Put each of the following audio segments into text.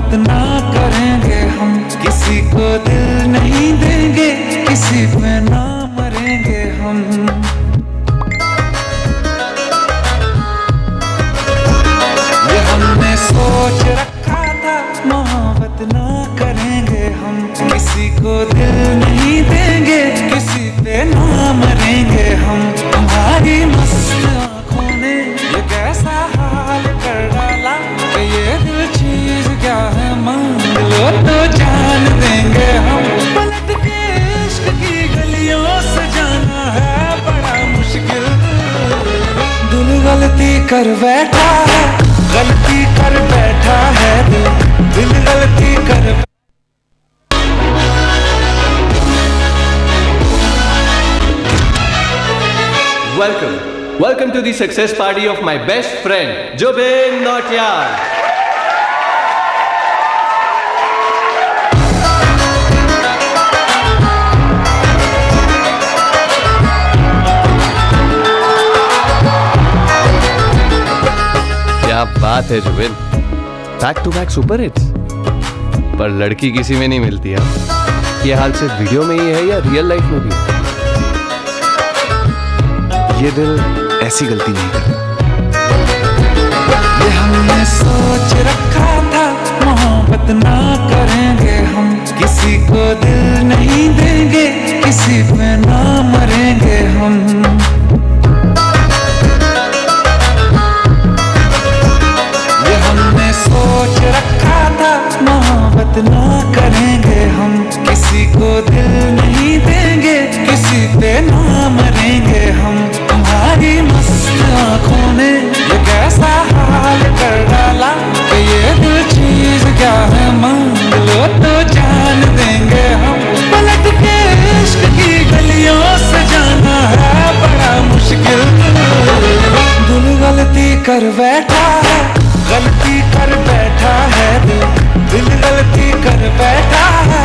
मोहब्बत ना करेंगे हम, किसी को दिल नहीं देंगे, किसी पे ना मरेंगे हम। ये हमने सोच रखा था, मोहब्बत ना करेंगे हम, किसी को दिल नहीं देंगे, किसी पे ना मरेंगे हम। तुम्हारी मस्त आँखों ने ये कैसा हाल कर डाला, कि ये दिल चीज क्या है मांग लो तो जान देंगे हम। पलट के इश्क की गलियों से जाना है बड़ा मुश्किल, दिल गलती कर बैठा है, गलती कर बैठा है दिल, दिल गलती कर। Welcome to the success party of my best friend, Jubin Nautiyal. क्या बात है Zubin, back to back super hits. पर लड़की किसी में नहीं मिलती है। ये हाल सिर्फ वीडियो में ही है या रियल लाइफ में भी? ये दिल ऐसी गलती नहीं करता। ये हमने सोच रखा था, मोहब्बत ना करेंगे हम, किसी को दिल नहीं देंगे, किसी पे ना मरेंगे हम। ये हमने सोच रखा था, मोहब्बत ना करेंगे हम, किसी को दिल नहीं देंगे, किसी पे ना मरेंगे हम। तुम्हारी मस्त आँखों ने ये कैसा हाल कर डाला, कि ये दिल चीज क्या है मांग लो तो जान देंगे हम। पलट के इश्क की गलियों से जाना है बड़ा मुश्किल, दिल गलती कर बैठा है, गलती कर बैठा है दिल, दिल गलती कर बैठा है,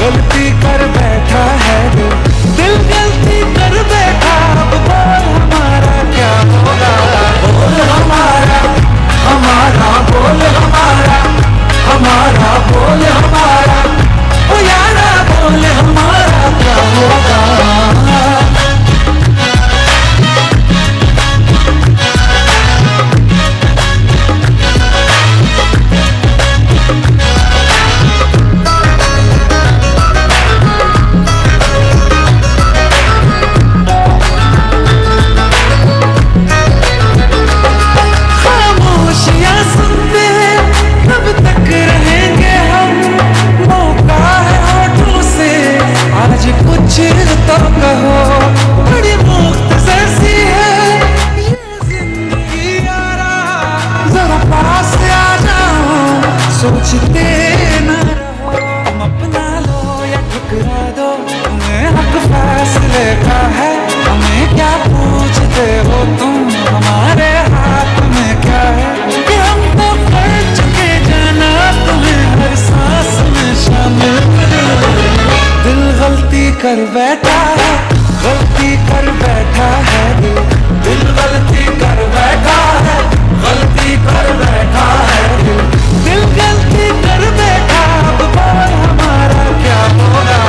गलती कर बैठा है दिल, दिल गलती कर बैठा। अब बोल हमारा क्या होगा, बोल हमारा, हमारा बोल हमारा, हमारा बोल हमारा, ओ यारा बोल हमारा क्या होगा। सोचते न रहो, तुम अपना लो या ठुकरा दो, तुम्हें हक फैसले का है, हमें क्या पूछते हो तुम, हमारे हाथ में क्या है, कि हम तो कर चुके जाना तुम्हें हर सांस में शामिल। दिल गलती कर बैठा है, गलती कर बैठा है दिल, दिल गलती कर बैठा है, गलती कर बैठा है दिल, दिल गलती कर बैठा। अब बोल हमारा क्या होगा,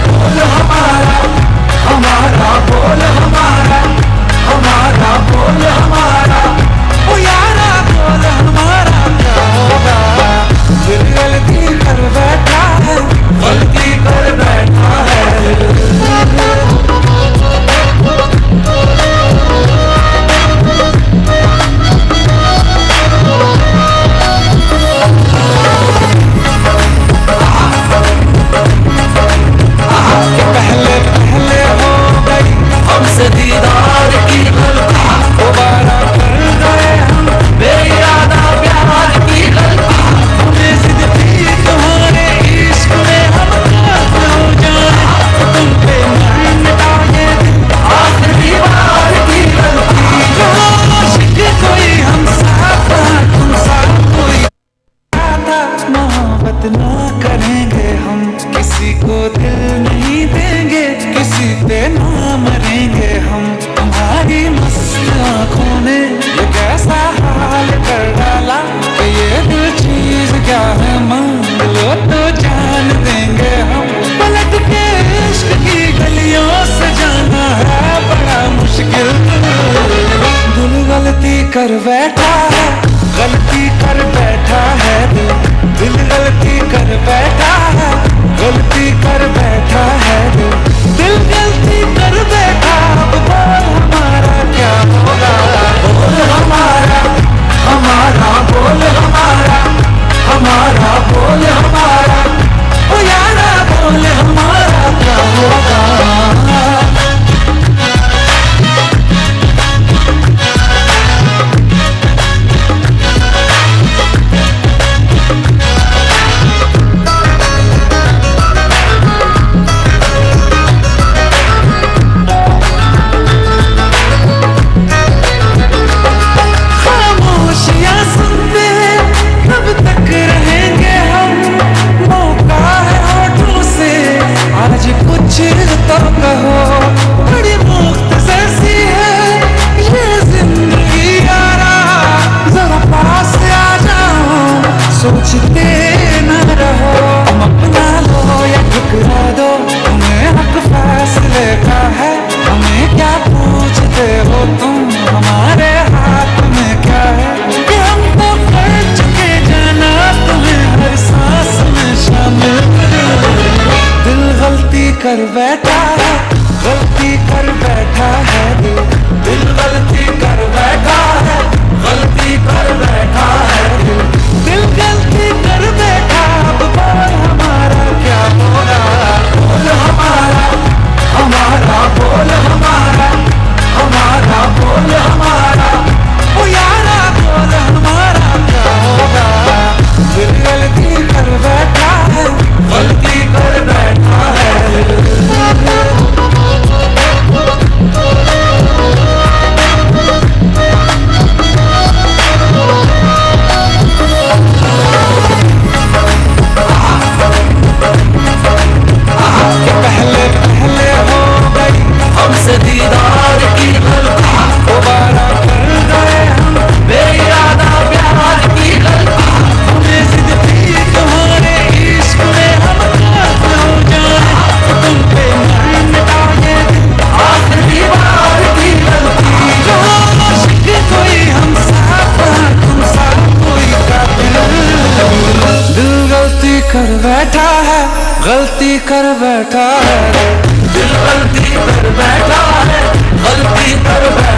बोल हमारा, हमारा बोल हमारा, हमारा बोल हमारा, ओ यारा बोल हमारा क्या होगा। दिल गलती कर बैठा है, गलती कर बैठा है। क्या है मां मुश्किल। दिल गलती कर बैठा है, गलती कर बैठा है दिल। दिल गलती कर बैठा है, गलती कर बैठा है दिल। दिल गलती कर बैठा, अब बोल हमारा क्या होगा। बोल हमारा, हमारा बोल हमारा, हमारा बोल हमारा, ओ यारा बोल हमारा क्या होगा। खामोशियां सुनते हैं, कब तक रहेंगे हम। मौका है होठों से, आज कुछ तो कहो। बड़ी मुख्तसर सी है ये जिंदगी यारा, जरा पास आ जाओ, सोचते न रहो। तुम अपना लो या ठुकरा दो, तुम्हें हक फैसले का है। हमें क्या पूछते हो तुम, हमारे हाथ में क्या है। कि हम तो कर चुके जाना तुम्हें हर सांस में शामिल। दिल गलती कर बैठा है, गलती कर बैठा है दिल। दिल गलती कर बैठा है, गलती कर बैठा है दिल। दिल गलती कर बैठा, अब बोल हमारा क्या होगा। बोल हमारा, हमारा बोल हमारा, हमारा बोल हमारा, ओ यारा बोल हमारा क्या होगा। दिल गलती कर बैठा है, गलती कर बैठा है दिल। पहले पहले हो गई हमसे दीदार की गलती, दोबारा कर गए हम बेइरादा प्यार की गलती। हमें जिद थी तुम्हारे इश्क में हम खास हो जाए, तुम पे मर मिटा ये दिल आखिरी बार की गलती। जो आशिक कोई हम साथ, तुम साथ कोई कातिल। दिल गलती कर बैठा है, गलती कर बैठा है। दिल गलती कर बैठा है, गलती कर बैठा